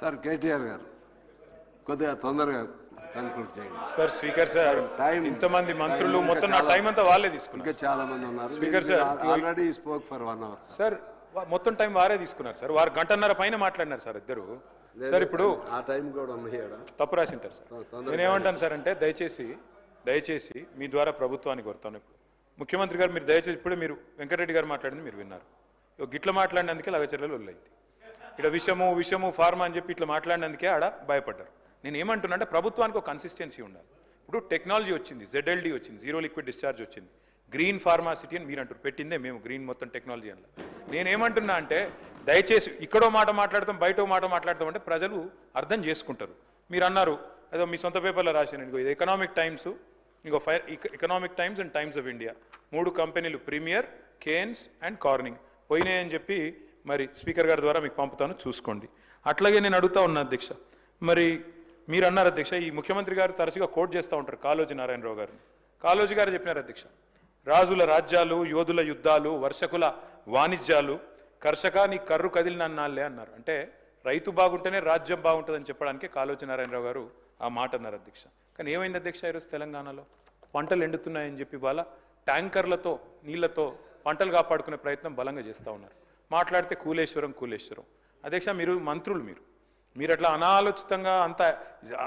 Sir KTR గారు కొద్దిగా తొందరగా కన్క్లూడ్ చేయండి. సార్ స్పీకర్ సార్, టైం ఇంతమంది మంత్రులు మొత్తం నా టైం అంతా వాళ్ళే తీసుకున్నారు. ఇంకా చాలా మంది ఉన్నారు. Speaker sir already spoke for 1 hour. Sir మొత్తం టైం వారే తీసుకున్నారు సార్. వారు గంటన్నర పైన మాట్లాడినారు సార్ ఇద్దరు. సార్ ఇప్పుడు ఆ టైం కూడా ఉన్నాయి. తప్పు రాసింటారు సార్. నేనేమంటాను సార్ అంటే దయచేసి మీ ద్వారా ప్రభుత్వానికి కోరుతాను. ఇప్పుడు ముఖ్యమంత్రి గారు మీరు దయచేసి ఇప్పుడే మీరు వెంకటరెడ్డి గారు మాట్లాడింది మీరు విన్నారు. గిట్ల మాట్లాడినందుకే లగచర్యలు వదిలేదు. ఇక్కడ విషము ఫార్మా అని చెప్పి ఇట్లా మాట్లాడినందుకే ఆడ భయపడ్డారు. నేను ఏమంటున్నా అంటే ప్రభుత్వానికి ఒక కన్సిస్టెన్సీ ఉండాలి. ఇప్పుడు టెక్నాలజీ వచ్చింది, ZLD వచ్చింది, జీరో లిక్విడ్ డిశ్చార్జ్ వచ్చింది, గ్రీన్ ఫార్మాసిటీ అని మీరు అంటారు. పెట్టిందే మేము గ్రీన్ మొత్తం టెక్నాలజీ అని. నేనేమంటున్నా అంటే దయచేసి ఇక్కడో మాట మాట్లాడతాం, బయటో మాట మాట్లాడతాం అంటే ప్రజలు అర్థం చేసుకుంటారు. మీరు అన్నారు అదో మీ సొంత పేపర్లో రాశాను, ఇది economic times, economic times and times of India 3 కంపెనీలు ప్రీమియర్, కేన్స్ అండ్ కార్నింగ్ పోయినాయని చెప్పి మరి స్పీకర్ గారి ద్వారా మీకు పంపుతాను, చూసుకోండి. అట్లాగే నేను అడుగుతా ఉన్నా అధ్యక్ష, మరి మీరు అన్నారు అధ్యక్ష, ఈ ముఖ్యమంత్రి గారు తరచుగా కోట్ చేస్తూ ఉంటారు కాళోజీ నారాయణరావు గారిని. కాళోజీ గారు చెప్పినారు అధ్యక్ష, రాజుల రాజ్యాలు, యోధుల యుద్ధాలు, వర్షకుల వాణిజ్యాలు, కర్షక నీ కర్రు కదిలినన్నాళ్ళే అన్నారు. అంటే రైతు బాగుంటేనే రాజ్యం బాగుంటుందని చెప్పడానికి కాళోజీ నారాయణరావు గారు ఆ మాట అన్నారు అధ్యక్ష. కానీ ఏమైంది అధ్యక్ష, ఈరోజు తెలంగాణలో పంటలు ఎండుతున్నాయని చెప్పి వాళ్ళ ట్యాంకర్లతో నీళ్లతో పంటలు కాపాడుకునే ప్రయత్నం బలంగా చేస్తూ ఉన్నారు. మాట్లాడితే కూలేశ్వరం అధ్యక్ష, మీరు మంత్రులు, మీరు అట్లా అనాలోచితంగా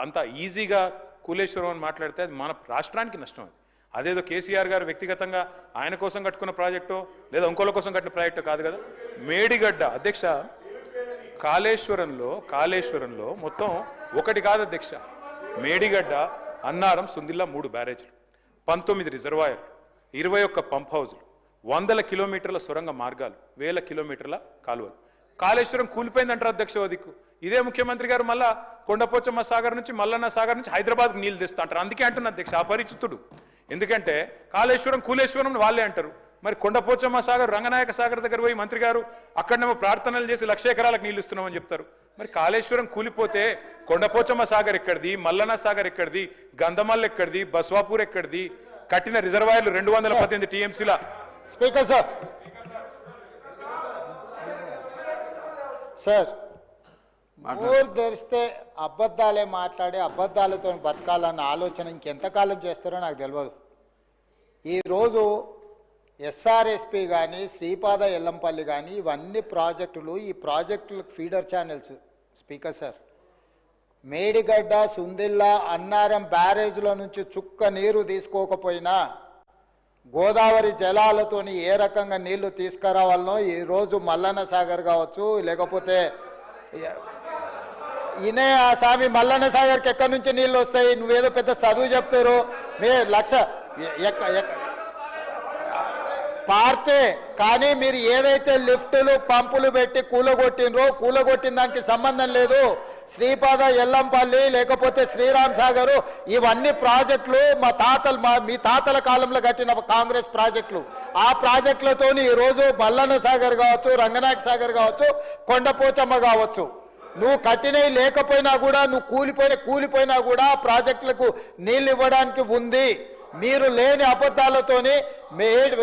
అంత ఈజీగా కూలేశ్వరం అని మాట్లాడితే అది మన రాష్ట్రానికి నష్టం. అదేదో కేసీఆర్ గారు వ్యక్తిగతంగా ఆయన కోసం కట్టుకున్న ప్రాజెక్టో లేదా ఇంకోళ్ళ కోసం కట్టిన ప్రాజెక్టో కాదు కదా. మేడిగడ్డ అధ్యక్ష, కాళేశ్వరంలో మొత్తం ఒకటి కాదు అధ్యక్ష, మేడిగడ్డ, అన్నారం, సుందిల్లా 3 బ్యారేజ్లు, 19 రిజర్వాయర్లు, 21 పంప్ హౌజులు, 100 కిలోమీటర్ల సొరంగ మార్గాలు, 1000 కిలోమీటర్ల కాలువలు. కాళేశ్వరం కూలిపోయిందంటారు అధ్యక్ష. దిక్కు ఇదే ముఖ్యమంత్రి గారు మళ్ళా కొండపోచమ్మ సాగర్ నుంచి, మల్లన్న సాగర్ నుంచి హైదరాబాద్కి నీళ్ళు తెస్తా అంటారు. అందుకే అంటున్నా అధ్యక్ష అపరిచితుడు. ఎందుకంటే కూలేశ్వరం వాళ్ళే అంటారు. మరి కొండపోచమ్మ సాగర్, రంగనాయక సాగర్ దగ్గర పోయి మంత్రి గారు అక్కడనేమో ప్రార్థనలు చేసి 1,00,000 ఎకరాలకు నీళ్ళు ఇస్తున్నామని చెప్తారు. మరి కాళేశ్వరం కూలిపోతే కొండపోచమ్మ సాగర్ ఎక్కడిది, మల్లన్న సాగర్ ఎక్కడిది, గంధమల్ ఎక్కడిది, బస్వాపూర్ ఎక్కడిది, కట్టిన రిజర్వాయర్లు 218 TMCల. స్పీకర్ సార్ నోరు తెరిస్తే అబద్ధాలే మాట్లాడి అబద్ధాలతో బతకాలన్న ఆలోచన ఇంకెంతకాలం చేస్తారో నాకు తెలియదు. ఈరోజు SRSP కానీ, శ్రీపాద ఎల్లంపల్లి కానీ, ఇవన్నీ ప్రాజెక్టులు, ఈ ప్రాజెక్టులకు feeder channels. Speaker sir, Medigadda, Sundilla, Annaram బ్యారేజ్ల నుంచి చుక్క నీరు తీసుకోకపోయినా గోదావరి జలాలతోని ఏ రకంగా నీళ్లు తీసుకురావాలనో ఈరోజు మల్లన్న సాగర్ కావచ్చు, లేకపోతే ఈయనే ఆ స్వామి మల్లన్న సాగర్కి ఎక్కడి నుంచి నీళ్ళు వస్తాయి? నువ్వేదో పెద్ద చదువు చెప్తారు, మీ పార్తే. కానీ మీరు ఏదైతే లిఫ్టులు పంపులు పెట్టి కూలగొట్టిన దానికి సంబంధం లేదు. శ్రీపాద ఎల్లంపల్లి, లేకపోతే శ్రీరామ్ సాగరు, ఇవన్నీ ప్రాజెక్టులు మీ తాతల కాలంలో కట్టిన కాంగ్రెస్ ప్రాజెక్టులు. ఆ ప్రాజెక్టులతో ఈరోజు మల్లన్న సాగర్ కావచ్చు, రంగనాయక సాగర్ కావచ్చు, కొండపోచమ్మ కావచ్చు, నువ్వు కట్టినవి లేకపోయినా కూడా, నువ్వు కూలిపోయినా కూడా ప్రాజెక్టులకు నీళ్ళు ఇవ్వడానికి ఉంది. మీరు లేని అబద్ధాలతోని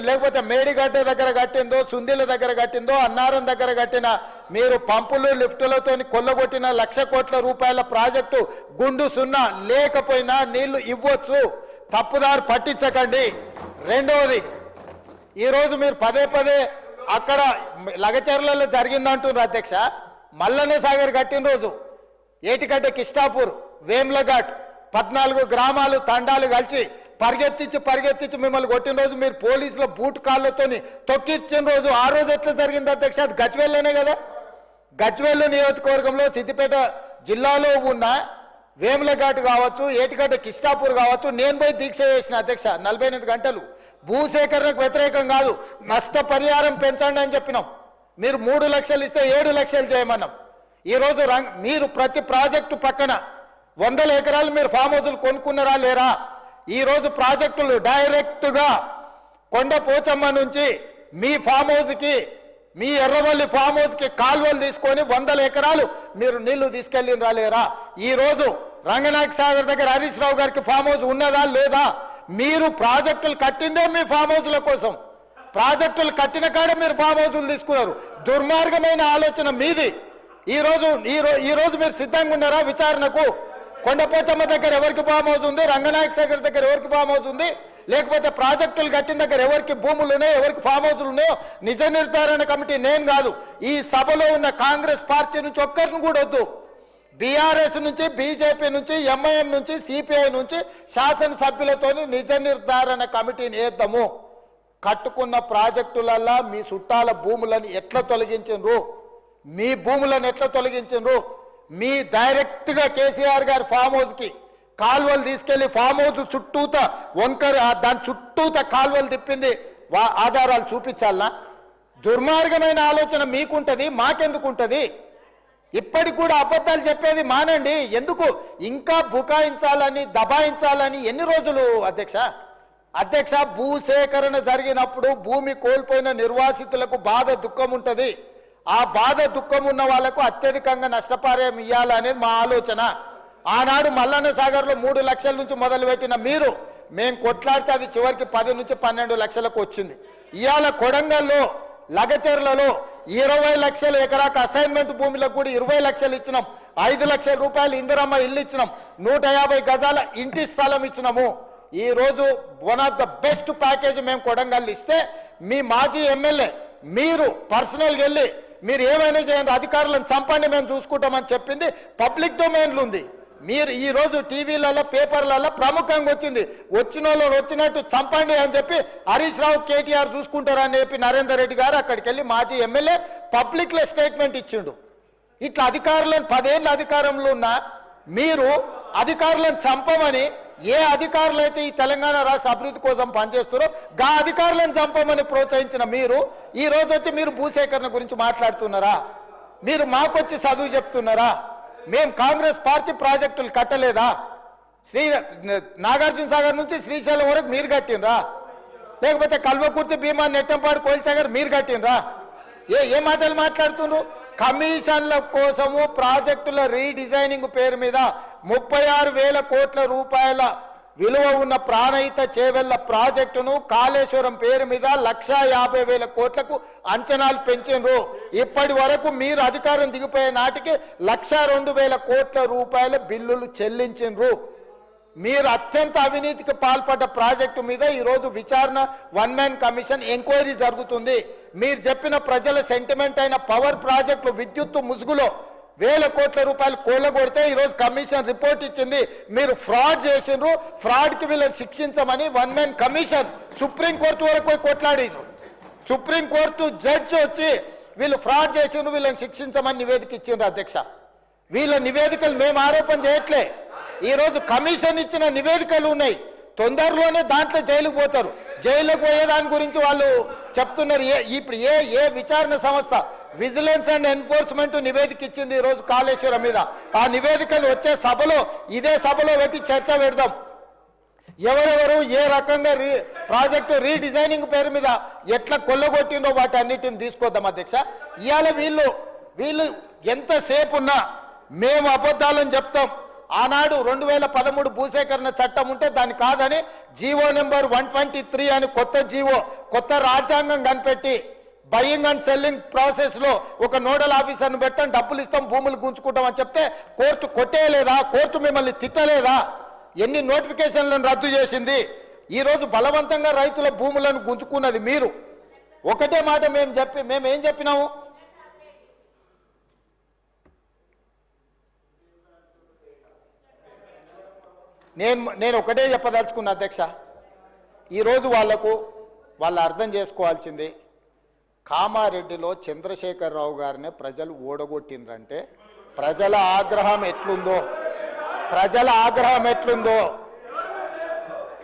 లేకపోతే మేడిగడ్డ దగ్గర కట్టిందో, సుందిల దగ్గర కట్టిందో, అన్నారం దగ్గర కట్టిన మీరు పంపులు లిఫ్టులతో కొల్లగొట్టిన 1,00,000 కోట్ల రూపాయల ప్రాజెక్టు గుండు సున్నా లేకపోయినా నీళ్లు ఇవ్వచ్చు. తప్పుదారు పట్టించకండి. రెండవది, ఈరోజు మీరు పదే అక్కడ లగచర్లలో జరిగిందంటున్నారు అధ్యక్ష. మల్లన్న సాగర్ కట్టిన రోజు ఏటిగడ్డ, కిష్టాపూర్, వేమ్లఘాట్ 14 గ్రామాలు తండాలు కలిసి పరిగెత్తించి మిమ్మల్ని కొట్టిన రోజు మీరు పోలీసుల బూట్ కాళ్ళతో తొక్కిచ్చిన రోజు, ఆ రోజు ఎట్లా జరిగింది అధ్యక్ష? అది గజ్వేల్లోనే కదా. గజ్వేల్ నియోజకవర్గంలో సిద్దిపేట జిల్లాలో ఉన్న వేములఘాట్ కావచ్చు, ఏటిగడ్డ, కిష్టాపూర్ కావచ్చు, నేను పోయి దీక్ష చేసిన అధ్యక్ష 48 గంటలు. భూసేకరణకు వ్యతిరేకం కాదు, నష్టపరిహారం పెంచండి అని చెప్పినాం. మీరు 3 లక్షలు ఇస్తే 7 లక్షలు చేయమన్నాం. ఈరోజు మీరు ప్రతి ప్రాజెక్టు పక్కన 100 ఎకరాలు మీరు ఫామ్ హౌజులు కొనుక్కున్నారా లేరా? ఈరోజు ప్రాజెక్టులు డైరెక్ట్గా కొండపోచమ్మ నుంచి మీ ఫామ్ హౌస్కి, మీ ఎర్రవల్లి ఫామ్ హౌస్కి కాలువలు తీసుకొని 100 ఎకరాలు మీరు నీళ్లు తీసుకెళ్ళినరా లేరా? ఈరోజు రంగనాయక సాగర్ దగ్గర హరీష్ రావు గారికి ఫామ్ హౌస్ ఉన్నదా లేదా? మీరు ప్రాజెక్టులు కట్టిందే మీ ఫామ్ హౌస్ల కోసం. ప్రాజెక్టులు కట్టిన కాడ మీరు ఫామ్ హౌస్లు తీసుకున్నారు. దుర్మార్గమైన ఆలోచన మీది. ఈ రోజు మీరు సిద్ధంగా ఉన్నారా విచారణకు? కొండపోచమ్మ దగ్గర ఎవరికి ఫామ్ హౌస్ ఉంది, రంగనాయక సాగర్ దగ్గర ఎవరికి ఫామ్ హౌస్ ఉంది, లేకపోతే ప్రాజెక్టులు కట్టిన దగ్గర ఎవరికి భూములు ఉన్నాయో, ఎవరికి ఫామ్ హౌస్లు ఉన్నాయో నిజ నిర్ధారణ కమిటీ నేను కాదు, ఈ సభలో ఉన్న కాంగ్రెస్ పార్టీ నుంచి ఒక్కరిని కూడా వద్దు. బీఆర్ఎస్ నుంచి, బీజేపీ నుంచి, ఎంఐఎం నుంచి, సిపిఐ నుంచి శాసనసభ్యులతో నిజ నిర్ధారణ కమిటీని వేద్దాము. కట్టుకున్న ప్రాజెక్టులల్లా మీ చుట్టాల భూములను ఎట్లా తొలగించిండ్రు, మీ భూములను ఎట్లా తొలగించిండ్రు, మీ డైరెక్ట్గా కేసీఆర్ గారి ఫామ్ హౌస్కి కాల్వలు తీసుకెళ్లి ఫామ్ హౌస్ చుట్టూత వంకర దాని చుట్టూత కాల్వలు తిప్పింది ఆధారాలు చూపించాలనా? దుర్మార్గమైన ఆలోచన మీకుంటది, మాకెందుకుంటది? ఇప్పటికి కూడా అబద్ధాలు చెప్పేది మానండి. ఎందుకు ఇంకా బుకాయించాలని, దబాయించాలని? ఎన్ని రోజులు అధ్యక్ష భూసేకరణ జరిగినప్పుడు భూమి కోల్పోయిన నిర్వాసితులకు బాధ, దుఃఖం ఉంటుంది. ఆ బాధ, దుఃఖం ఉన్న వాళ్లకు అత్యధికంగా నష్టపరిహారం ఇవ్వాలనేది మా ఆలోచన. ఆనాడు మల్లన్న సాగర్లో 3 లక్షల నుంచి మొదలుపెట్టిన మీరు, మేము కొట్లాడితే అది చివరికి 10 నుంచి 12 లక్షలకు వచ్చింది. ఇవాళ కొడంగల్లో, లగచెర్లలో 20 లక్షల ఎకరాకు అసైన్మెంట్ భూమిలకు కూడా 20 లక్షలు ఇచ్చినాం. 5 లక్షల రూపాయలు ఇందిరమ్మ ఇల్లు ఇచ్చినాం. 150 గజాల ఇంటి స్థలం ఇచ్చినాము. ఈ రోజు one of the best package మేము కొడంగల్ ఇస్తే, మీ మాజీ ఎమ్మెల్యే మీరు పర్సనల్గా వెళ్ళి మీరు ఏమైనా చేయండి, అధికారులను చంపండి, మేము చూసుకుంటామని చెప్పింది పబ్లిక్ డొమైన్లో ఉంది. మీరు ఈ రోజు టీవీలలో, పేపర్లలో ప్రముఖంగా వచ్చింది. వచ్చిన వాళ్ళు వచ్చినట్టు చంపండి అని చెప్పి హరీష్ రావు, కేటీఆర్ చూసుకుంటారని చెప్పి నరేందర్ రెడ్డి గారు అక్కడికి వెళ్ళి మాజీ ఎమ్మెల్యే పబ్లిక్లో స్టేట్మెంట్ ఇచ్చిండు. ఇట్లా అధికారులను 10 ఏళ్ళ అధికారంలో ఉన్న మీరు అధికారులను చంపమని, ఏ అధికారులు అయితే ఈ తెలంగాణ రాష్ట్ర అభివృద్ధి కోసం పనిచేస్తారో గా అధికారులను చంపమని ప్రోత్సహించిన మీరు ఈ రోజు వచ్చి మీరు భూసేకరణ గురించి మాట్లాడుతున్నారా? మీరు మాకొచ్చి చదువు చెప్తున్నారా? మేము కాంగ్రెస్ పార్టీ ప్రాజెక్టులు కట్టలేదా? నాగార్జున సాగర్ నుంచి శ్రీశైలం వరకు మీరు కట్టినరా? లేకపోతే కల్వకుర్తి, భీమా, నెట్టంపాడు, కోల్సాగర్ మీరు కట్టినరా? ఏ మాటలు మాట్లాడుతున్నారు? కమిషన్ల కోసము ప్రాజెక్టుల రీడిజైనింగ్ పేరు మీద 36,000 కోట్ల రూపాయల విలువ ఉన్న ప్రాణహిత చేవెళ్ల ప్రాజెక్టును కాళేశ్వరం పేరు మీద 1,50,000 కోట్లకు అంచనాలు పెంచిండ్రు. ఇప్పటి వరకు మీరు అధికారం దిగిపోయే నాటికి 1,02,000 కోట్ల రూపాయల బిల్లులు చెల్లించిండ్రు. మీరు అత్యంత అవినీతికి పాల్పడ్డ ప్రాజెక్టు మీద ఈరోజు విచారణ, 1 మ్యాన్ కమిషన్ ఎంక్వైరీ జరుగుతుంది. మీరు చెప్పిన ప్రజల సెంటిమెంట్ అయిన పవర్ ప్రాజెక్టులు విద్యుత్తు ముసుగులో 1,000 కోట్ల రూపాయలు కూలగొడితే ఈరోజు కమిషన్ రిపోర్ట్ ఇచ్చింది. మీరు ఫ్రాడ్ చేసిండ్రు, ఫ్రాడ్కి వీళ్ళని శిక్షించమని 1 మ్యాన్ కమిషన్ సుప్రీంకోర్టు వరకు పోయి కొట్లాడారు. సుప్రీంకోర్టు జడ్జి వచ్చి వీళ్ళు ఫ్రాడ్ చేసిండ్రు, వీళ్ళని శిక్షించమని నివేదిక ఇచ్చిండ్రు. అధ్యక్ష, వీళ్ళ నివేదికలు మేము ఆరోపణ చేయట్లే. ఈరోజు కమిషన్ ఇచ్చిన నివేదికలు ఉన్నాయి. తొందరలోనే దాంట్లో జైలుకు పోతారు. జైలుకు పోయే దాని గురించి వాళ్ళు చెప్తున్నారు. ఇప్పుడు ఏ విచారణ సంస్థ విజిలెన్స్ అండ్ ఎన్ఫోర్స్మెంట్ నివేదిక ఇచ్చింది ఈరోజు కాళేశ్వరం మీద. ఆ నివేదికలు వచ్చే సభలో, ఇదే సభలో పెట్టి చర్చ పెడదాం. ఎవరెవరు ఏ రకంగా ప్రాజెక్టు రీడిజైనింగ్ పేరు మీద ఎట్లా కొల్లగొట్టిండో వాటి అన్నిటిని తీసుకొద్దాం. అధ్యక్ష, ఇవాళ వీళ్ళు ఎంతసేపు ఉన్నా మేము అబద్ధాలని చెప్తాం. ఆనాడు 2013 భూసేకరణ చట్టం ఉంటే దాన్ని కాదని జీవో నెంబర్ 123 అని కొత్త జీవో, కొత్త రాజ్యాంగం కనిపెట్టి బయింగ్ అండ్ సెల్లింగ్ ప్రాసెస్లో ఒక నోడల్ ఆఫీసర్ని పెట్టాం, డబ్బులు ఇస్తాం, భూములు గుంజుకుంటాం అని చెప్తే కోర్టు కొట్టేయలేదా? కోర్టు మిమ్మల్ని తిట్టలేదా? ఎన్ని నోటిఫికేషన్లను రద్దు చేసింది? ఈరోజు బలవంతంగా రైతుల భూములను గుంజుకున్నది మీరు. ఒకటే మాట మేమేం చెప్పినాము? నేను ఒకటే చెప్పదలుచుకున్నా అధ్యక్ష, ఈరోజు వాళ్ళు అర్థం చేసుకోవాల్సింది, కామారెడ్డిలో చంద్రశేఖరరావు గారిని ప్రజలు ఓడగొట్టిండ్రంటే ప్రజల ఆగ్రహం ఎట్లుందో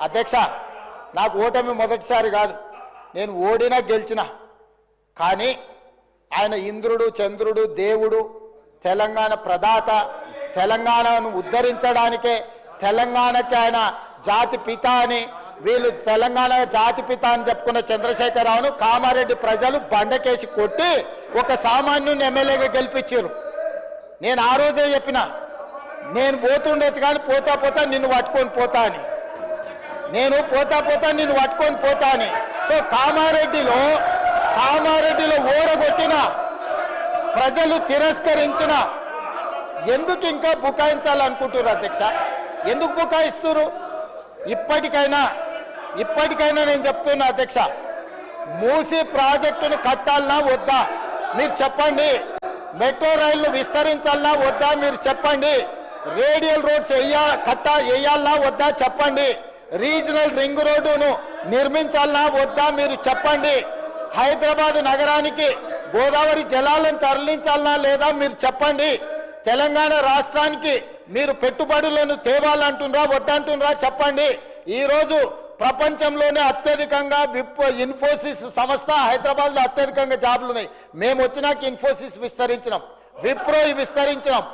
అధ్యక్ష, నాకు ఓటమి మొదటిసారి కాదు, నేను ఓడినా గెలిచినా. కానీ ఆయన ఇంద్రుడు, చంద్రుడు, దేవుడు, తెలంగాణ ప్రదాత, తెలంగాణను ఉద్ధరించడానికే, తెలంగాణకి ఆయన జాతి పిత అని, వీళ్ళు తెలంగాణ జాతి పిత అని చెప్పుకున్న చంద్రశేఖరరావును కామారెడ్డి ప్రజలు బండకేసి కొట్టి ఒక సామాన్యుని ఎమ్మెల్యేగా గెలిపించారు. నేను ఆ రోజే చెప్పిన, నేను పోతుండొచ్చు కానీ పోతా నిన్ను పట్టుకొని పోతా అని. నేను పోతా నిన్ను పట్టుకొని పోతా అని. సో కామారెడ్డిలో ఓడగొట్టిన ప్రజలు తిరస్కరించిన ఎందుకు ఇంకా బుకాయించాలనుకుంటున్నారు అధ్యక్ష? ఎందుకు బుకాయిస్తున్నారు? ఇప్పటికైనా నేను చెప్తున్నా అధ్యక్ష, మూసీ ప్రాజెక్టును కట్టాలన్నా వద్దా మీరు చెప్పండి. మెట్రో రైళ్లు విస్తరించాలన్నా వద్దా మీరు చెప్పండి. రేడియల్ రోడ్స్ వేయాలన్నా వద్దా చెప్పండి. రీజనల్ రింగ్ రోడ్డును నిర్మించాలన్నా వద్దా మీరు చెప్పండి. హైదరాబాద్ నగరానికి గోదావరి జలాలను తరలించాలన్నా లేదా మీరు చెప్పండి. తెలంగాణ రాష్ట్రానికి మీరు పెట్టుబడులను తేవాలంటున్నారా వద్దంటున్నారా చెప్పండి. ఈరోజు ప్రపంచంలోనే అత్యధికంగా ఇన్ఫోసిస్ సంస్థ హైదరాబాద్లో అత్యధికంగా జాబులు ఉన్నాయి. మేము వచ్చినాక ఇన్ఫోసిస్ విస్తరించినాం, విప్రో విస్తరించినాం.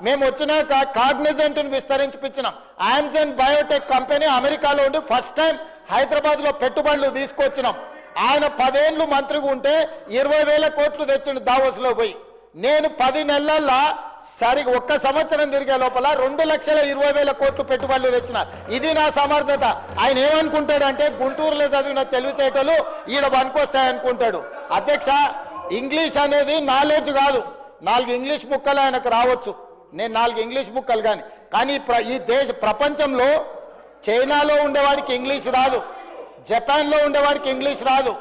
మేము వచ్చినాక కాగ్నిజెంట్ను విస్తరించిపించినాం. ఆమ్జన్ బయోటెక్ కంపెనీ అమెరికాలో ఉండి ఫస్ట్ టైం హైదరాబాద్లో పెట్టుబడులు తీసుకొచ్చినాం. ఆయన 10 ఏళ్ళు మంత్రిగా ఉంటే 20,000 కోట్లు తెచ్చిండు దావోస్లో పోయి. నేను 10 నెలల్లో సరిగా 1 సంవత్సరం తిరిగే లోపల 2,20,000 కోట్లు పెట్టుబడులు తెచ్చిన. ఇది నా సమర్థత. ఆయన ఏమనుకుంటాడంటే గుంటూరులో చదివిన తెలివితేటలు ఈడ పనికొస్తాయనుకుంటాడు. అధ్యక్ష, ఇంగ్లీష్ అనేది నాలెడ్జ్ కాదు. 4 ఇంగ్లీష్ ముక్కలు ఆయనకు రావచ్చు, నేను 4 ఇంగ్లీష్ ముక్కలు కానీ ఈ ప్రపంచంలో చైనాలో ఉండేవాడికి ఇంగ్లీష్ రాదు, జపాన్లో ఉండేవాడికి ఇంగ్లీష్ రాదు,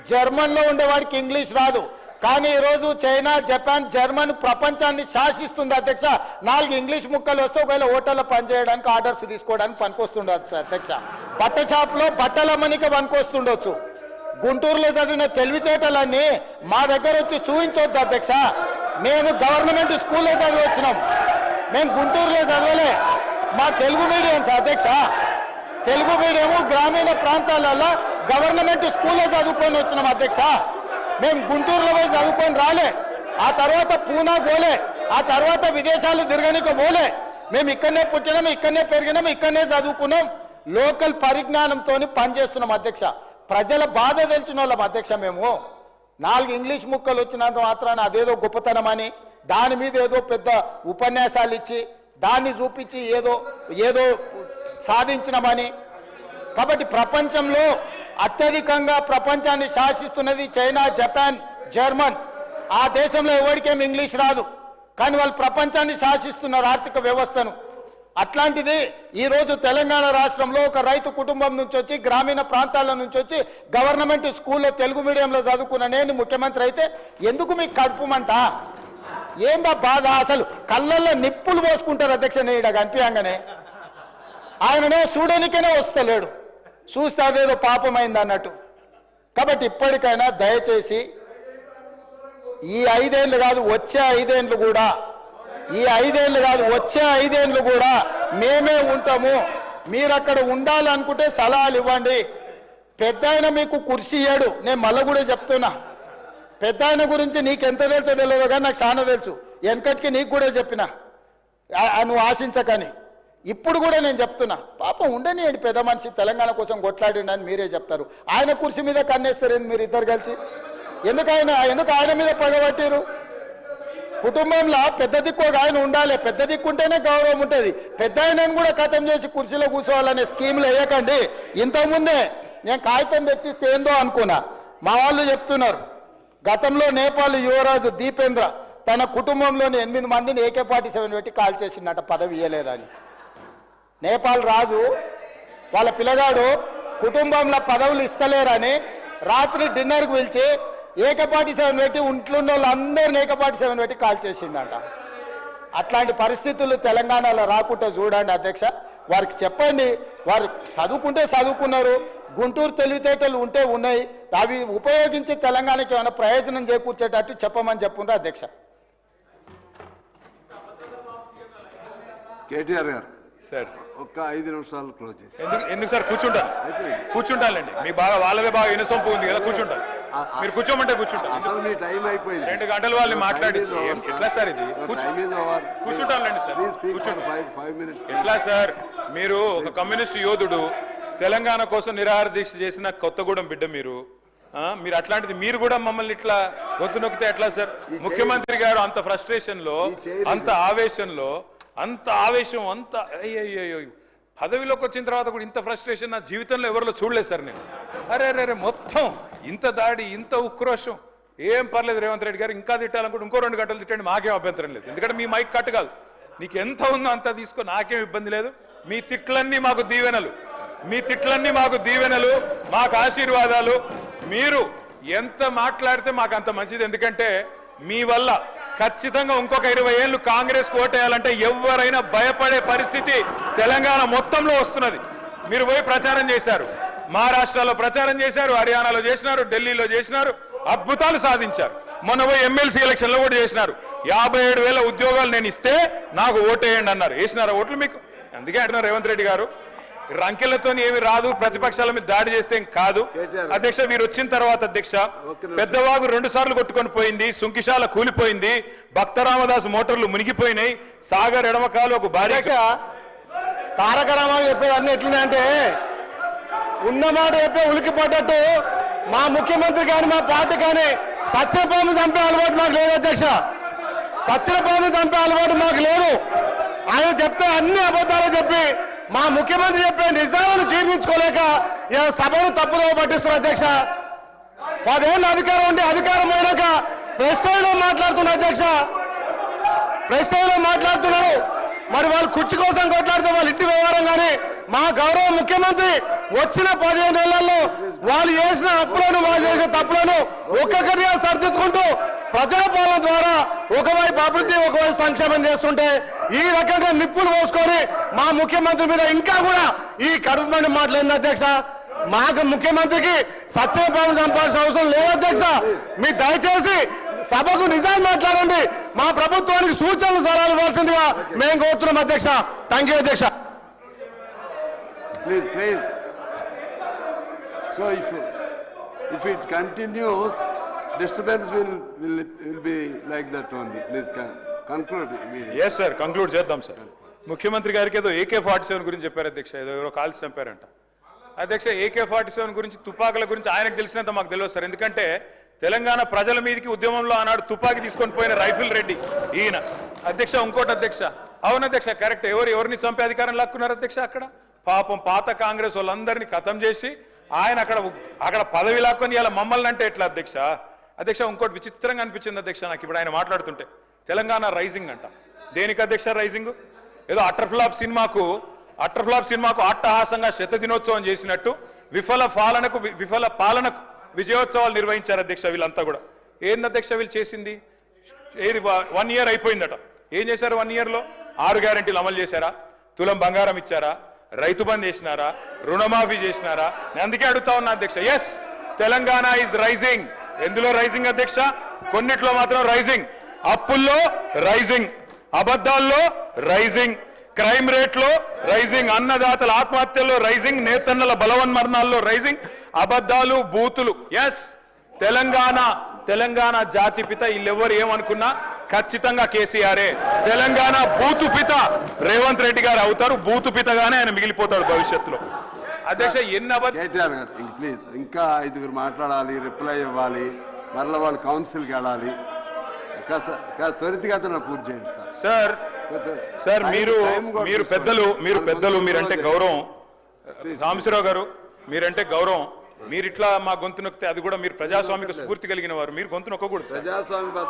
జర్మన్లో ఉండేవాడికి ఇంగ్లీష్ రాదు. కానీ ఈరోజు చైనా, జపాన్, జర్మన్ ప్రపంచాన్ని శాసిస్తుంది అధ్యక్ష. 4 ఇంగ్లీష్ ముక్కలు వస్తే ఒకవేళ హోటల్లో పనిచేయడానికి ఆర్డర్స్ తీసుకోవడానికి పనికొస్తుండొచ్చు అధ్యక్ష. బట్ట షాప్లో బట్టల అమ్మనికి పనికొస్తుండొచ్చు. గుంటూరులో చదివిన తెలివితేటలన్నీ మా దగ్గర వచ్చి చూపించొద్దు అధ్యక్ష. మేము గవర్నమెంట్ స్కూల్లో చదివి వచ్చినాం, మేము గుంటూరులో చదవలే. మా తెలుగు మీడియంస్ అధ్యక్ష, తెలుగు మీడియము గ్రామీణ ప్రాంతాలలో గవర్నమెంట్ స్కూల్లో చదువుకొని వచ్చినాం అధ్యక్ష. మేము గుంటూరులో పోయి చదువుకొని రాలే, ఆ తర్వాత పూనా పోలే, ఆ తర్వాత విదేశాలు తిరగనికి పోలే. మేము ఇక్కడనే పుట్టినాం, ఇక్కడనే పెరిగినాం, ఇక్కడనే చదువుకున్నాం. లోకల్ పరిజ్ఞానంతో పనిచేస్తున్నాం అధ్యక్ష. ప్రజల బాధ తెలిసిన వాళ్ళం అధ్యక్ష. మేము 4 ఇంగ్లీష్ ముక్కలు వచ్చినంత మాత్రాన అదేదో గొప్పతనమని దాని మీద ఏదో పెద్ద ఉపన్యాసాలు ఇచ్చి దాన్ని చూపించి ఏదో సాధించినమని. కాబట్టి ప్రపంచంలో అత్యధికంగా ప్రపంచాన్ని శాసిస్తున్నది చైనా, జపాన్, జర్మన్. ఆ దేశంలో ఎవరికేం ఇంగ్లీష్ రాదు, కానీ వాళ్ళు ప్రపంచాన్ని శాసిస్తున్నారు ఆర్థిక వ్యవస్థను. అట్లాంటిది ఈరోజు తెలంగాణ రాష్ట్రంలో ఒక రైతు కుటుంబం నుంచి వచ్చి గ్రామీణ ప్రాంతాల నుంచి వచ్చి గవర్నమెంట్ స్కూల్లో తెలుగు మీడియంలో చదువుకున్న నేను ముఖ్యమంత్రి అయితే ఎందుకు మీకు కడుపుమంట? ఏందా బాధ? అసలు కళ్ళల్లో నిప్పులు పోసుకుంటారు అధ్యక్ష. నేను కనిపించగానే ఆయననే చూడనికనే వస్తలేడు, చూస్తే అదేదో పాపమైంది అన్నట్టు. కాబట్టి ఇప్పటికైనా దయచేసి ఈ 5 ఏళ్ళు కాదు వచ్చే 5 ఏళ్ళు కూడా, ఈ 5 ఏళ్ళు కాదు వచ్చే 5 ఏళ్ళు కూడా మేమే ఉంటాము. మీరు అక్కడ ఉండాలనుకుంటే సలహాలు ఇవ్వండి. పెద్ద ఆయన మీకు కుర్చీ ఇయ్యాడు. నేను మళ్ళీ కూడా చెప్తున్నా, పెద్ద ఆయన గురించి నీకు ఎంత తెలుసో తెలియదు కానీ నాకు చాలా తెలుసు. వెనకటికి నీకు కూడా చెప్పిన, నువ్వు ఆశించకని. ఇప్పుడు కూడా నేను చెప్తున్నా, పాపం ఉండనియండి, పెద్ద మనిషి తెలంగాణ కోసం కొట్లాడిండి అని మీరే చెప్తారు. ఆయన కుర్చీ మీద కన్నేస్తారేంది మీరు ఇద్దరు కలిసి? ఎందుకు ఆయన మీద పగబట్టారు? కుటుంబంలో పెద్ద దిక్కు ఒక ఆయన ఉండాలి, పెద్ద దిక్కు ఉంటేనే గౌరవం ఉంటుంది. పెద్ద ఆయనను కూడా ఖతం చేసి కుర్చీలో కూర్చోవాలనే స్కీమ్లు వేయకండి. ఇంతకుముందే నేను కాగితం తెచ్చిస్తే ఏందో అనుకున్నా, మా వాళ్ళు చెప్తున్నారు గతంలో నేపాల్ యువరాజు దీపేంద్ర తన కుటుంబంలోని 8 మందిని AK-47 పెట్టి కాల్ చేసిందట, పదవి ఇయ్యలేదని. నేపాల్ రాజు వాళ్ళ పిల్లగాడు కుటుంబంలో పదవులు ఇస్తలేరని రాత్రి డిన్నర్కి పిలిచి AK-47 పెట్టి ఇంట్లో వాళ్ళందరినీ AK-47 పెట్టి కాల్ చేసిండట. అట్లాంటి పరిస్థితులు తెలంగాణలో రాకుండా చూడండి అధ్యక్ష. వారికి చెప్పండి, వారు చదువుకుంటే చదువుకున్నారు, గుంటూరు తెలివితేటలు ఉంటే ఉన్నాయి, అవి ఉపయోగించి తెలంగాణకి ఏమైనా ప్రయోజనం చేకూర్చేటట్టు చెప్పమని చెప్పుండ్రు అధ్యక్ష. కేటీఆర్ గారు సార్ ఒక్క 5 నిమిషాలు క్లోజ్ చేసి. ఎందుకు సార్? కూర్చుంటానండి. మీ బాగా వాళ్ళదే బాగా ఇనసొంపు ఉంది కదా, కూర్చుంటాను. మీరు కూర్చోమంటే కూర్చుంటాను. అసలు మీ టైం అయిపోయింది. 2 గంటలు వాళ్ళని మాట్లాడించి ఎట్లా సార్ ఇది? కూర్చుంటానండి సార్. ఎట్లా సార్? మీరు ఒక కమ్యూనిస్ట్ యోధుడు, తెలంగాణ కోసం నిరాహార దీక్ష చేసిన కొత్తగూడెం బిడ్డ మీరు. మీరు అట్లాంటిది మీరు కూడా మమ్మల్ని ఇట్లా గొంతు నొక్కితే ఎట్లా సార్? ముఖ్యమంత్రి గారు అంత ఫ్రస్ట్రేషన్ లో, అంత ఆవేశంలో, అంత ఆవేశం, అంత అయ్యో పదవిలోకి వచ్చిన తర్వాత కూడా ఇంత ఫ్రస్ట్రేషన్ నా జీవితంలో ఎవరిలో చూడలేదు సార్ నేను. అరే మొత్తం ఇంత దాడి, ఇంత ఉక్రోషం ఏం పర్లేదు రేవంత్ రెడ్డి గారు, ఇంకా తిట్టాలనుకుంటే ఇంకో 2 గంటలు తిట్టండి, మాకేం అభ్యంతరం లేదు. ఎందుకంటే మీ మైక్ కట్ కాదు, నీకు ఎంత ఉందో అంత తీసుకో, నాకేం ఇబ్బంది లేదు. మీ తిట్లన్నీ మాకు దీవెనలు, మీ తిట్లన్నీ మాకు దీవెనలు, మాకు ఆశీర్వాదాలు. మీరు ఎంత మాట్లాడితే మాకు అంత మంచిది. ఎందుకంటే మీ వల్ల ఖచ్చితంగా ఇంకొక 20 ఏళ్ళు కాంగ్రెస్ ఓటేయాలంటే ఎవరైనా భయపడే పరిస్థితి తెలంగాణ మొత్తంలో వస్తున్నది. మీరు పోయి ప్రచారం చేశారు, మహారాష్ట్రలో ప్రచారం చేశారు, హర్యానాలో చేసినారు, ఢిల్లీలో చేసినారు, అద్భుతాలు సాధించారు. మొన్న పోయి ఎమ్మెల్సీ ఎలక్షన్లో కూడా చేసినారు. 57,000 ఉద్యోగాలు నేను ఇస్తే నాకు ఓటేయండి అన్నారు. వేసినారా ఓట్లు మీకు? అందుకే అంటున్నారు రేవంత్ రెడ్డి గారు, రంకెలతో ఏమి రాదు, ప్రతిపక్షాల మీద దాడి చేస్తే కాదు. అధ్యక్ష, మీరు వచ్చిన తర్వాత అధ్యక్ష, పెద్దవాగు 2 సార్లు కొట్టుకొని పోయింది, సుంకిశాల కూలిపోయింది, భక్తరామదాసు మోటార్లు మునిగిపోయినాయి, సాగర్ ఎడమకాలు ఒక భారీ. తారక రామారావు చెప్పేది అన్ని ఎట్లున్నాయంటే ఉన్నమాట చెప్పే ఉలికి పడ్డట్టు మా ముఖ్యమంత్రి కానీ మా పార్టీ కానీ సత్యపాము చంపే అలవాటు మాకు లేదు అధ్యక్ష. సత్యపాము చంపే అలవాటు మాకు లేదు. ఆయన చెప్తే అన్ని అబద్ధాలు చెప్పి మా ముఖ్యమంత్రి చెప్పే నిజాలను జీర్ణించుకోలేక సభను తప్పుదోవ పట్టిస్తున్నారు అధ్యక్ష. 10 ఏళ్ళు అధికారం ఉండి అధికారం అయినాక ప్రెస్ లో మాట్లాడుతున్నారు అధ్యక్ష, ప్రెస్ లో మాట్లాడుతున్నారు. మరి వాళ్ళు కుర్చీ కోసం కొట్లాడితే వాళ్ళ ఇంటి వ్యవహారం. కానీ మా గౌరవ ముఖ్యమంత్రి వచ్చిన 15 ఏళ్లలో వాళ్ళు చేసిన అప్పులను, వాళ్ళు చేసిన తప్పులను ఒక్కొక్కరిగా సర్దిద్దుకుంటూ ప్రజాపాలన ద్వారా ఒకవైపు అభివృద్ధి, ఒకవైపు సంక్షేమం చేస్తుంటే ఈ రకంగా నిప్పులు పోసుకొని మా ముఖ్యమంత్రి మీద ఇంకా కూడా ఈ కడుపు మండి మాట్లాడింది అధ్యక్ష. మాకు ముఖ్యమంత్రికి సత్యపాలన చంపాల్సిన అవసరం లేదు అధ్యక్ష. మీరు దయచేసి సభకు నిజాలు మాట్లాడండి, మా ప్రభుత్వానికి సూచనలు సలహాలు ఇవ్వాల్సిందిగా మేము కోరుతున్నాం అధ్యక్ష. థ్యాంక్ యూ అధ్యక్ష. Please. So if it continues, disturbance will be like that only. Please conclude immediately. Yes sir, conclude చేద్దాం సార్. ముఖ్యమంత్రి గారికి ఏదో AK-47 గురించి చెప్పారు అధ్యక్ష, ఏదో కాల్చి చంపారంట అధ్యక్ష. AK-47 గురించి, తుపాకుల గురించి ఆయనకు తెలిసినంత మాకు తెలియదు సార్. ఎందుకంటే తెలంగాణ ప్రజల మీదకి ఉద్యమంలో ఆనాడు తుపాకీ తీసుకొని పోయిన రైఫిల్ రెడ్డి ఈయన అధ్యక్ష. ఇంకోటి అధ్యక్ష, అవును అధ్యక్ష, కరెక్ట్. ఎవరిని చంపే అధికారం లాక్కున్నారు అధ్యక్ష? అక్కడ పాపం పాత కాంగ్రెస్ వాళ్ళందరినీ ఖతం చేసి ఆయన అక్కడ పదవి లాక్కొని ఇలా మమ్మల్ని అంటే ఎట్లా అధ్యక్ష? అధ్యక్ష, ఇంకోటి విచిత్రంగా అనిపించింది అధ్యక్ష నాకు ఇప్పుడు ఆయన మాట్లాడుతుంటే. తెలంగాణ రైజింగ్ అంట. దేనికి అధ్యక్ష రైజింగ్? ఏదో అట్టర్ఫ్లాప్ సినిమాకు అట్టహాసంగా 100వ దినోత్సవం చేసినట్టు విఫల పాలనకు విజయోత్సవాలు నిర్వహించారు అధ్యక్ష. వీళ్ళంతా కూడా ఏంది అధ్యక్ష వీళ్ళు చేసింది? ఏది 1 ఇయర్ అయిపోయిందట. ఏం చేశారు 1 ఇయర్లో? 6 గ్యారెంటీలు అమలు చేశారా? తులం బంగారం ఇచ్చారా? రైతు బంద్ చేసినారా? రుణమాఫీ చేసినారా? నేను అందుకే అడుగుతా ఉన్నా అధ్యక్ష. Yes, Telangana is rising. ఎందులో రైజింగ్ అధ్యక్ష? కొన్నిట్లో మాత్రం రైజింగ్. అప్పుల్లో రైజింగ్, అబద్ధాల్లో రైజింగ్, క్రైమ్ రేట్లో రైజింగ్, అన్నదాతల ఆత్మహత్యల్లో రైజింగ్, నేతన్నల బలవన్మరణాల్లో రైజింగ్, అబద్ధాలు, బూతులు. ఎస్, తెలంగాణ జాతిపిత వీళ్ళెవరు ఏమనుకున్నా ఖచ్చితంగా కేసీఆరే. తెలంగాణ బూతుపిత రేవంత్ రెడ్డి గారు అవుతారు. బూతుపితగానే ఆయన మిగిలిపోతాడు భవిష్యత్తులో. అధ్యక్ష, కేటీఆర్ గారు ప్లీజ్ ఇంకా 5 మాట్లాడాలి, రిప్లై ఇవ్వాలి, మరలా వాళ్ళు కౌన్సిల్కి వెళ్ళాలి. కాస్త త్వరితగతిన పూర్తి చేయండి సార్. సార్ మీరు పెద్దలు మీరంటే గౌరవం. రామేశ్వరరావు గారు మీరంటే గౌరవం. మీరు ఇట్లా మా గొంతు నొక్కితే అది కూడా మీరు ప్రజాస్వామిక స్ఫూర్తి కలిగిన వారు, మీరు గొంతు నొక్కకూడదు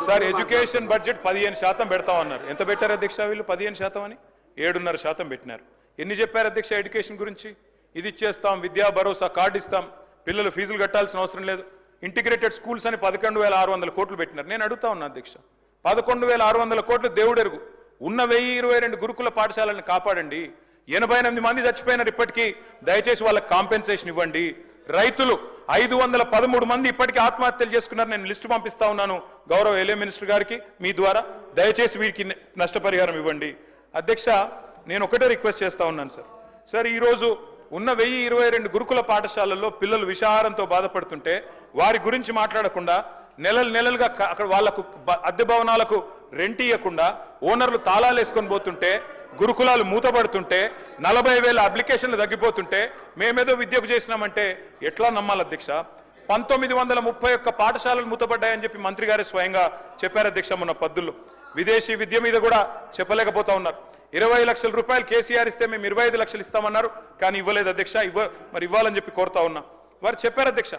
సార్. Education budget 15% పెడతామన్నారు. ఎంత పెట్టారు అధ్యక్ష వీళ్ళు? 15% అని 7.5% పెట్టినారు. ఎన్ని చెప్పారు అధ్యక్ష ఎడ్యుకేషన్ గురించి? ఇది ఇచ్చేస్తాం, విద్యా భరోసా కార్డు ఇస్తాం, పిల్లలు ఫీజులు కట్టాల్సిన అవసరం లేదు, ఇంటిగ్రేటెడ్ స్కూల్స్ అని 11,600 కోట్లు పెట్టినారు. నేను అడుగుతా ఉన్నా అధ్యక్ష, 11,600 కోట్లు దేవుడెరుగు. ఉన్న 1022 గురుకుల పాఠశాలను కాపాడండి. 88 మంది చచ్చిపోయినారు ఇప్పటికీ, దయచేసి వాళ్ళకి కాంపెన్సేషన్ ఇవ్వండి. రైతులు 513 మంది ఇప్పటికీ ఆత్మహత్యలు చేసుకున్నారు. నేను లిస్టు పంపిస్తా ఉన్నాను గౌరవ ఎల్ఏ మినిస్టర్ గారికి మీ ద్వారా. దయచేసి వీరికి నష్టపరిహారం ఇవ్వండి. అధ్యక్ష, నేను ఒకటే రిక్వెస్ట్ చేస్తా ఉన్నాను సార్. ఈరోజు ఉన్న 1022 గురుకుల పాఠశాలల్లో పిల్లలు విషాహారంతో బాధపడుతుంటే వారి గురించి మాట్లాడకుండా నెలలుగా అక్కడ వాళ్లకు అద్దె భవనాలకు రెంట్ ఇవ్వకుండా ఓనర్లు తాళాలు వేసుకొని పోతుంటే, గురుకులాలు మూతపడుతుంటే, 40,000 అప్లికేషన్లు తగ్గిపోతుంటే మేమేదో విద్యకు చేసినామంటే ఎట్లా నమ్మాలి అధ్యక్ష? 1931 పాఠశాలలు మూతపడ్డాయని చెప్పి మంత్రి గారే స్వయంగా చెప్పారు అధ్యక్ష మొన్న పద్దుల్లో. విదేశీ విద్య మీద కూడా చెప్పలేకపోతా ఉన్నారు. 20 లక్షల రూపాయలు కేసీఆర్ ఇస్తే మేము 25 లక్షలు ఇస్తామన్నారు, కానీ ఇవ్వలేదు అధ్యక్ష. మరి ఇవ్వాలని చెప్పి కోరుతా ఉన్నా. వారు చెప్పారు అధ్యక్ష,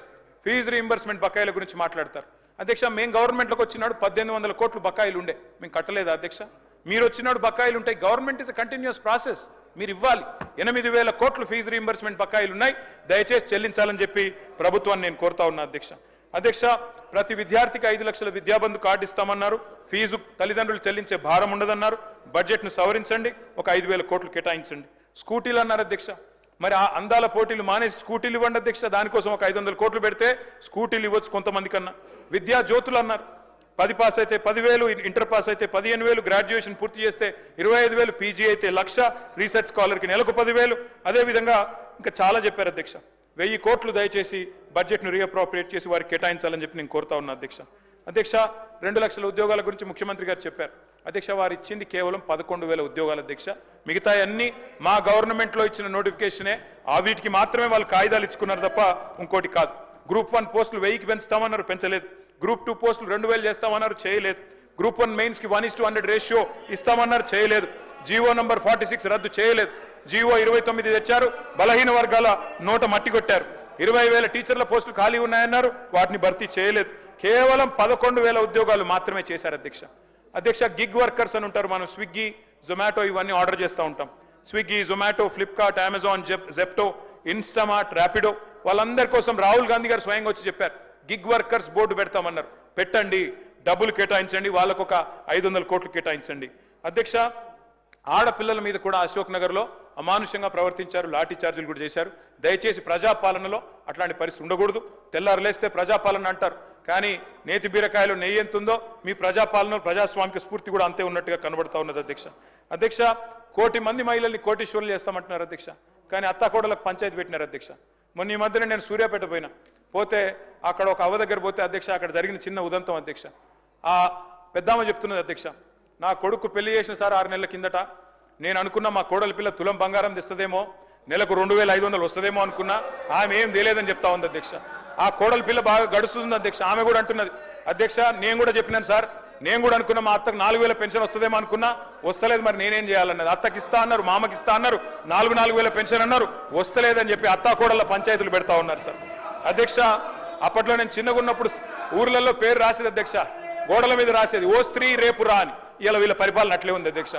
ఫీజు రీయింబర్స్మెంట్ బకాయిల గురించి మాట్లాడతారు అధ్యక్ష మేము గవర్నమెంట్లోకి వచ్చినాడు 1800 కోట్లు బకాయిలు ఉండే, మేము కట్టలేదా అధ్యక్ష? మీరు వచ్చినాడు బకాయిలు ఉంటాయి. Government is a continuous process, మీరు ఇవ్వాలి. 8000 కోట్లు ఫీజు రీయింబర్స్మెంట్ బకాయిలు ఉన్నాయి, దయచేసి చెల్లించాలని చెప్పి ప్రభుత్వాన్ని నేను కోరుతా ఉన్నా అధ్యక్ష. అధ్యక్ష, ప్రతి విద్యార్థికి 5 లక్షల విద్యాబంధు కార్డు ఇస్తామన్నారు, ఫీజు తల్లిదండ్రులు చెల్లించే భారం ఉండదన్నారు, బడ్జెట్ను సవరించండి, ఒక 5000 కోట్లు కేటాయించండి. స్కూటీలు అన్నారు అధ్యక్ష, మరి ఆ అందాల పోటీలు మానేసి స్కూటీలు ఇవ్వండి అధ్యక్ష, దానికోసం ఒక 500 కోట్లు పెడితే స్కూటీలు ఇవ్వచ్చు కొంతమంది కన్నా. విద్యా జ్యోతులు అన్నారు, 10 పాస్ అయితే 10,000, ఇంటర్ పాస్ అయితే 15,000, గ్రాడ్యుయేషన్ పూర్తి చేస్తే 25,000, పీజీ అయితే 1,00,000, రీసెర్చ్ స్కాలర్కి నెలకు 10,000. అదేవిధంగా ఇంకా చాలా చెప్పారు అధ్యక్ష. 1000 కోట్లు దయచేసి బడ్జెట్ను రీఅప్రోప్రియేట్ చేసి వారికి కేటాయించాలని చెప్పి నేను కోరుతా ఉన్నా అధ్యక్ష. అధ్యక్ష, 2 లక్షల ఉద్యోగాల గురించి ముఖ్యమంత్రి గారు చెప్పారు అధ్యక్ష. వారు ఇచ్చింది కేవలం 11,000 ఉద్యోగాలు అధ్యక్ష. మిగతా అన్ని మా గవర్నమెంట్లో ఇచ్చిన నోటిఫికేషనే, ఆ వీటికి మాత్రమే వాళ్ళు కాగితాలు ఇచ్చుకున్నారు తప్ప ఇంకోటి కాదు. గ్రూప్ 1 పోస్టులు 1000కి పెంచుతామన్నారు, పెంచలేదు. గ్రూప్ 2 పోస్టులు 2000 చేస్తామన్నారు, చేయలేదు. గ్రూప్ 1 మెయిన్స్కి 1:100 రేషియో ఇస్తామన్నారు, చేయలేదు. జీవో నంబర్ 46 రద్దు చేయలేదు. జీవో 29 తెచ్చారు, బలహీన వర్గాల నోట మట్టి కొట్టారు. 20,000 టీచర్ల పోస్టులు ఖాళీ ఉన్నాయన్నారు, వాటిని భర్తీ చేయలేదు. కేవలం 11,000 ఉద్యోగాలు మాత్రమే చేశారు అధ్యక్ష. అధ్యక్ష, గిగ్ వర్కర్స్ అని ఉంటారు, మనం స్విగ్గీ, జొమాటో ఇవన్నీ ఆర్డర్ చేస్తూ ఉంటాం. Swiggy, Zomato, Flipkart, Amazon, Zepto, Instamart, Rapido, వాళ్ళందరి కోసం రాహుల్ గాంధీ గారు స్వయంగా వచ్చి చెప్పారు, గిగ్ వర్కర్స్ బోర్డు పెడతామన్నారు. పెట్టండి, డబ్బులు కేటాయించండి, వాళ్ళకు ఒక 500 కోట్లు కేటాయించండి. అధ్యక్ష, ఆడపిల్లల మీద కూడా అశోక్ నగర్లో అమానుషంగా ప్రవర్తించారు, లాఠీ చార్జీలు కూడా చేశారు. దయచేసి ప్రజాపాలనలో అట్లాంటి పరిస్థితి ఉండకూడదు. తెల్లారులేస్తే ప్రజాపాలన అంటారు, కానీ నేతి బీరకాయలో నెయ్యి ఎంత ఉందో మీ ప్రజాపాలన, ప్రజాస్వామిక స్ఫూర్తి కూడా అంతే ఉన్నట్టుగా కనబడతా ఉన్నది అధ్యక్ష. అధ్యక్ష, 1,000,000 మంది మహిళల్ని కోటీశ్వరులు చేస్తామంటున్నారు అధ్యక్ష, కానీ అత్తాకోడలకు పంచాయతీ పెట్టినారు అధ్యక్ష. మొన్న ఈ మధ్యన నేను సూర్యాపేట పోతే అక్కడ ఒక అవ్వ దగ్గర పోతే అధ్యక్ష, అక్కడ జరిగిన చిన్న ఉదంతం అధ్యక్ష. ఆ పెద్దామ చెప్తున్నది అధ్యక్ష, నా కొడుకు పెళ్లి చేసిన సార్ 6 నెలల కిందట, నేను అనుకున్నా మా కోడలి పిల్ల తులం బంగారం తెస్తుందేమో, నెలకు 2,500 వస్తుందేమో అనుకున్నా, ఆమె ఏం తెలియదని చెప్తా ఉంది అధ్యక్ష. ఆ కోడలి పిల్ల బాగా గడుస్తుంది అధ్యక్ష. ఆమె కూడా అంటున్నది అధ్యక్ష, నేను కూడా చెప్పినాను సార్, నేను కూడా అనుకున్నా మా అత్తకు 4,000 పెన్షన్ వస్తుందేమో అనుకున్నా, వస్తలేదు, మరి నేనేం చేయాలన్నది. అత్తకి ఇస్తా అన్నారు, మామకి ఇస్తా అన్నారు, 4,000 పెన్షన్ అన్నారు, వస్తలేదని చెప్పి అత్తా కోడళ్ళ పంచాయతీలు పెడతా ఉన్నారు సార్. అధ్యక్ష, అప్పట్లో నేను చిన్నగా ఉన్నప్పుడు ఊర్లలో పేరు రాసేది అధ్యక్ష, గోడల మీద రాసేది ఓ స్త్రీ రేపురా అని. ఇలా వీళ్ళ పరిపాలన అట్లే ఉంది అధ్యక్ష.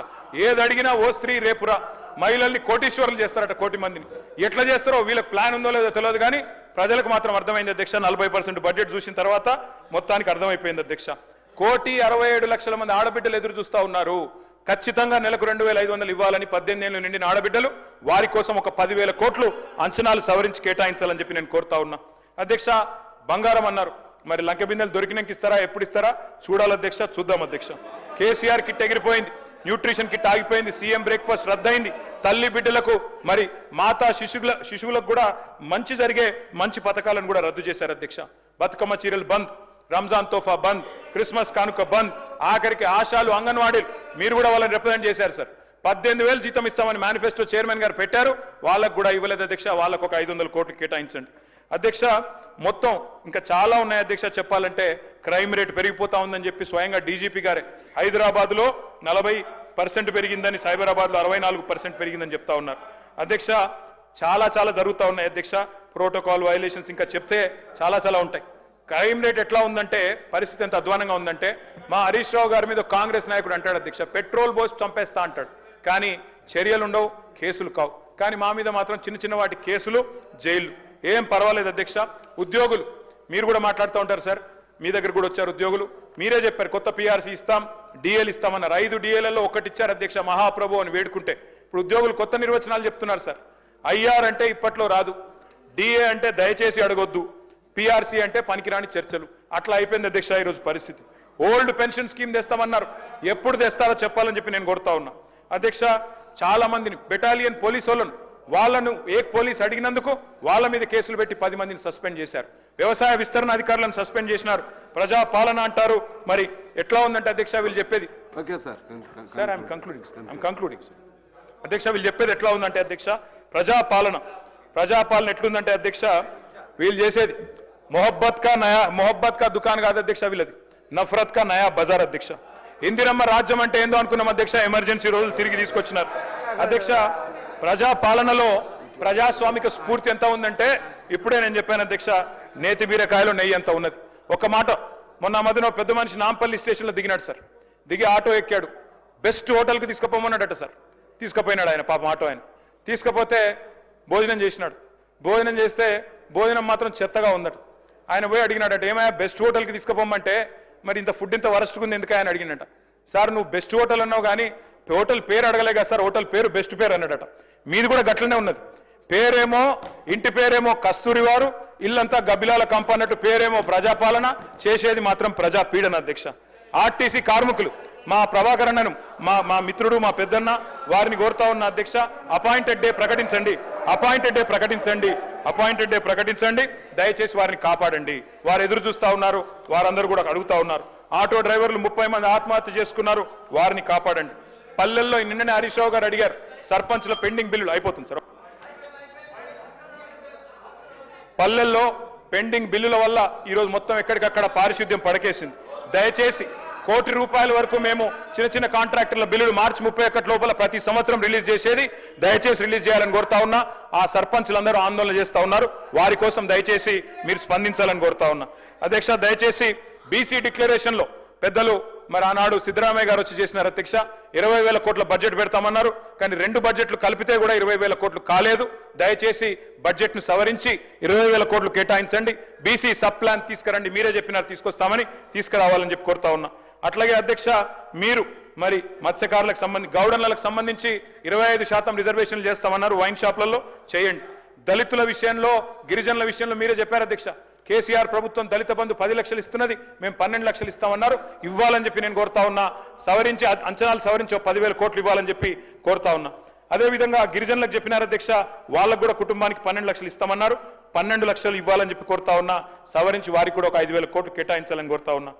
ఏది అడిగినా ఓ స్త్రీ రేపురా. మహిళల్ని కోటీశ్వరులు చేస్తారట, 1,000,000 మందిని. ఎట్లా చేస్తారో వీళ్ళకి ప్లాన్ ఉందో లేదో తెలియదు, కానీ ప్రజలకు మాత్రం అర్థమైంది అధ్యక్ష. 40% బడ్జెట్ చూసిన తర్వాత మొత్తానికి అర్థమైపోయింది అధ్యక్ష. 1,67,00,000 మంది ఆడబిడ్డలు ఎదురు చూస్తా ఉన్నారు. ఖచ్చితంగా నెలకు 2,500 ఇవ్వాలని 18 ఏళ్ళు నిండిన ఆడబిడ్డలు, వారి కోసం ఒక 10,000 కోట్లు అంచనాలు సవరించి కేటాయించాలని చెప్పి నేను కోరుతా ఉన్నా అధ్యక్ష. బంగారం అన్నారు, మరి లంక బిందెలు దొరికినాక ఇస్తారా, ఎప్పుడు ఇస్తారా చూడాలి అధ్యక్ష, చూద్దాం అధ్యక్ష. కేసీఆర్ కిట్ ఎగిరిపోయింది, న్యూట్రిషన్ కిట్ ఆగిపోయింది, సీఎం బ్రేక్ఫాస్ట్ రద్దయింది. తల్లి బిడ్డలకు మరి మాతా శిశువులకు కూడా మంచి జరిగే మంచి పథకాలను కూడా రద్దు చేశారు అధ్యక్ష. బతుకమ్మ చీరలు బంద్, రంజాన్ తోఫా బంద్, క్రిస్మస్ కానుక బంద్, ఆఖరికి ఆశాలు, అంగన్వాడీలు మీరు కూడా వాళ్ళని రిప్రజెంట్ చేశారు సార్. 18,000 జీతం ఇస్తామని మేనిఫెస్టో చైర్మన్ గారు పెట్టారు, వాళ్ళకు కూడా ఇవ్వలేదు అధ్యక్ష. వాళ్ళకు ఒక 500 కోట్లు కేటాయించండి అధ్యక్ష. మొత్తం ఇంకా చాలా ఉన్నాయి అధ్యక్ష చెప్పాలంటే. క్రైమ్ రేట్ పెరిగిపోతా ఉందని చెప్పి స్వయంగా డీజీపీ గారే హైదరాబాద్లో 40% పెరిగిందని, సైబరాబాద్లో 64% పెరిగిందని చెప్తా ఉన్నారు అధ్యక్ష. చాలా జరుగుతూ ఉన్నాయి అధ్యక్ష. ప్రోటోకాల్ వైలేషన్స్ ఇంకా చెప్తే చాలా ఉంటాయి. క్రైమ్ రేట్ ఎట్లా ఉందంటే, పరిస్థితి ఎంత అధ్వానంగా ఉందంటే, మా హరీష్ రావు గారి మీద కాంగ్రెస్ నాయకుడు అంటాడు అధ్యక్ష, పెట్రోల్ పోసి చంపేస్తా అంటాడు, కానీ చర్యలు ఉండవు, కేసులు కావు. కానీ మా మీద మాత్రం చిన్న వాటి కేసులు, జైలు, ఏం పర్వాలేదు అధ్యక్ష. ఉద్యోగులు మీరు కూడా మాట్లాడుతూ ఉంటారు సార్, మీ దగ్గర కూడా వచ్చారు ఉద్యోగులు, మీరే చెప్పారు కొత్త పీఆర్సీ ఇస్తాం, డిఏలు ఇస్తామన్నారు. 5 డిఏలలో ఒకటి ఇచ్చారు అధ్యక్ష, మహాప్రభు అని వేడుకుంటే. ఇప్పుడు ఉద్యోగులు కొత్త నిర్వచనాలు చెప్తున్నారు సార్. ఐఆర్ అంటే ఇప్పట్లో రాదు, డిఏ అంటే దయచేసి అడగొద్దు, పీఆర్సీ అంటే పనికిరాని చర్చలు, అట్లా అయిపోయింది అధ్యక్ష ఈరోజు పరిస్థితి. ఓల్డ్ పెన్షన్ స్కీమ్ తెస్తామన్నారు, ఎప్పుడు తెస్తారో చెప్పాలని చెప్పి నేను కోరుతా ఉన్నా అధ్యక్ష. చాలా మందిని బెటాలియన్ పోలీసు వాళ్ళను ఏ పోలీస్ అడిగినందుకు వాళ్ళ మీద కేసులు పెట్టి 10 మందిని సస్పెండ్ చేశారు. వ్యవసాయ విస్తరణ అధికారులను సస్పెండ్ చేసినారు. ప్రజా పాలన అంటారు, మరి ఎట్లా ఉందంటే అధ్యక్ష వీళ్ళు చెప్పేది. Okay sir, sir I'm concluding sir. అధ్యక్ష వీళ్ళు చెప్పేది ఎట్లా ఉందంటే అధ్యక్ష, ప్రజాపాలన ఎట్లుందంటే అధ్యక్ష, వీళ్ళు చేసేది మొహబ్బత్ కా దుకాన్ కాదు అధ్యక్ష, వీళ్ళది నఫరత్ కా నయా బజార్ అధ్యక్ష. ఇందిరమ్మ రాజ్యం అంటే ఏందో అనుకున్నాం అధ్యక్ష, ఎమర్జెన్సీ రోజులు తిరిగి తీసుకొచ్చినారు అధ్యక్ష. ప్రజాపాలనలో ప్రజాస్వామిక స్ఫూర్తి ఎంత ఉందంటే, ఇప్పుడే నేను చెప్పాను అధ్యక్ష, నేతి బీరకాయలో నెయ్యి ఎంత ఉన్నది. ఒక మాట, మొన్న ఆ మధ్యన ఒక పెద్ద మనిషి నాంపల్లి స్టేషన్లో దిగినాడు సార్. దిగి ఆటో ఎక్కాడు. బెస్ట్ హోటల్కి తీసుకుపోమన్నాడట సార్. తీసుకుపోయినాడు ఆయన, పాపం ఆటో ఆయన. తీసుకుపోతే భోజనం చేసినాడు. భోజనం చేస్తే భోజనం మాత్రం చెత్తగా ఉందట. ఆయన పోయి అడిగినాడట, ఏమయ్యా బెస్ట్ హోటల్కి తీసుకుపోమంటే మరి ఇంత ఫుడ్ ఇంత వరస్ట్గా ఉంది ఎందుకు ఆయన అడిగినట. సార్ నువ్వు బెస్ట్ హోటల్ అన్నావు కానీ హోటల్ పేరు అడగలే కదా సార్, హోటల్ పేరు బెస్ట్ పేరు అన్నాడట. మీది కూడా గట్లనే ఉన్నది. పేరేమో ఇంటి పేరేమో కస్తూరి వారు, ఇల్లంతా గబ్బిలాల కంప అన్నట్టు పేరేమో ప్రజాపాలన, చేసేది మాత్రం ప్రజా పీడన అధ్యక్ష. ఆర్టీసీ కార్మికులు మా ప్రభాకర్ అన్నను మా మిత్రుడు మా పెద్దన్న వారిని కోరుతా ఉన్న అధ్యక్ష, అపాయింటెడ్ డే ప్రకటించండి, అపాయింటెడ్ డే ప్రకటించండి, అపాయింటెడ్ డే ప్రకటించండి. దయచేసి వారిని కాపాడండి. వారు ఎదురు చూస్తూ ఉన్నారు, వారందరూ కూడా అడుగుతా ఉన్నారు. ఆటో డ్రైవర్లు 30 మంది ఆత్మహత్య చేసుకున్నారు, వారిని కాపాడండి. పల్లెల్లో నిన్ననే హరీష్ రావు గారు అడిగారు, సర్పంచ్ల పెండింగ్ బిల్లులు అయిపోతుంది సార్. పల్లెల్లో పెండింగ్ బిల్లుల వల్ల ఈరోజు మొత్తం ఎక్కడికక్కడ పారిశుద్ధ్యం పడకేసింది. దయచేసి ₹1 కోటి వరకు మేము చిన్న కాంట్రాక్టర్ల బిల్లులు మార్చి 31 లోపల ప్రతి సంవత్సరం రిలీజ్ చేసేది దయచేసి రిలీజ్ చేయాలని కోరుతా ఉన్నా. ఆ సర్పంచ్లందరూ ఆందోళన చేస్తా ఉన్నారు, వారి కోసం దయచేసి మీరు స్పందించాలని కోరుతా ఉన్నా. అధ్యక్ష దయచేసి బీసీ డిక్లరేషన్లో పెద్దలు మరి ఆనాడు సిద్ధరామయ్య గారు వచ్చి చేసినారు అధ్యక్ష. 20,000 కోట్ల బడ్జెట్ పెడతామన్నారు, కానీ 2 బడ్జెట్లు కలిపితే కూడా 20,000 కోట్లు కాలేదు. దయచేసి బడ్జెట్ను సవరించి 20,000 కోట్లు కేటాయించండి. బీసీ సబ్ ప్లాన్ తీసుకురండి, మీరే చెప్పినారు తీసుకొస్తామని, తీసుకురావాలని చెప్పి కోరుతా ఉన్నా. అట్లాగే అధ్యక్ష మీరు మరి మత్స్యకారులకు సంబంధించి గౌడన్లకు సంబంధించి 25% రిజర్వేషన్లు చేస్తామన్నారు, వైన్ షాప్లలో చేయండి. దళితుల విషయంలో గిరిజనుల విషయంలో మీరే చెప్పారు అధ్యక్ష. కేసీఆర్ ప్రభుత్వం దళిత బంధు 10 లక్షలు ఇస్తున్నది, మేము 12 లక్షలు ఇస్తామన్నారు, ఇవ్వాలని చెప్పి నేను కోరుతా ఉన్నా. సవరించి అంచనాలు సవరించి 10,000 కోట్లు ఇవ్వాలని చెప్పి కోరుతా ఉన్నా. అదేవిధంగా గిరిజనులకు చెప్పినారు అధ్యక్ష, వాళ్ళకు కూడా కుటుంబానికి 12 లక్షలు ఇస్తామన్నారు, 12 లక్షలు ఇవ్వాలని చెప్పి కోరుతా ఉన్నా. సవరించి వారికి కూడా ఒక 5,000 కోట్లు కేటాయించాలని కోరుతా ఉన్నా.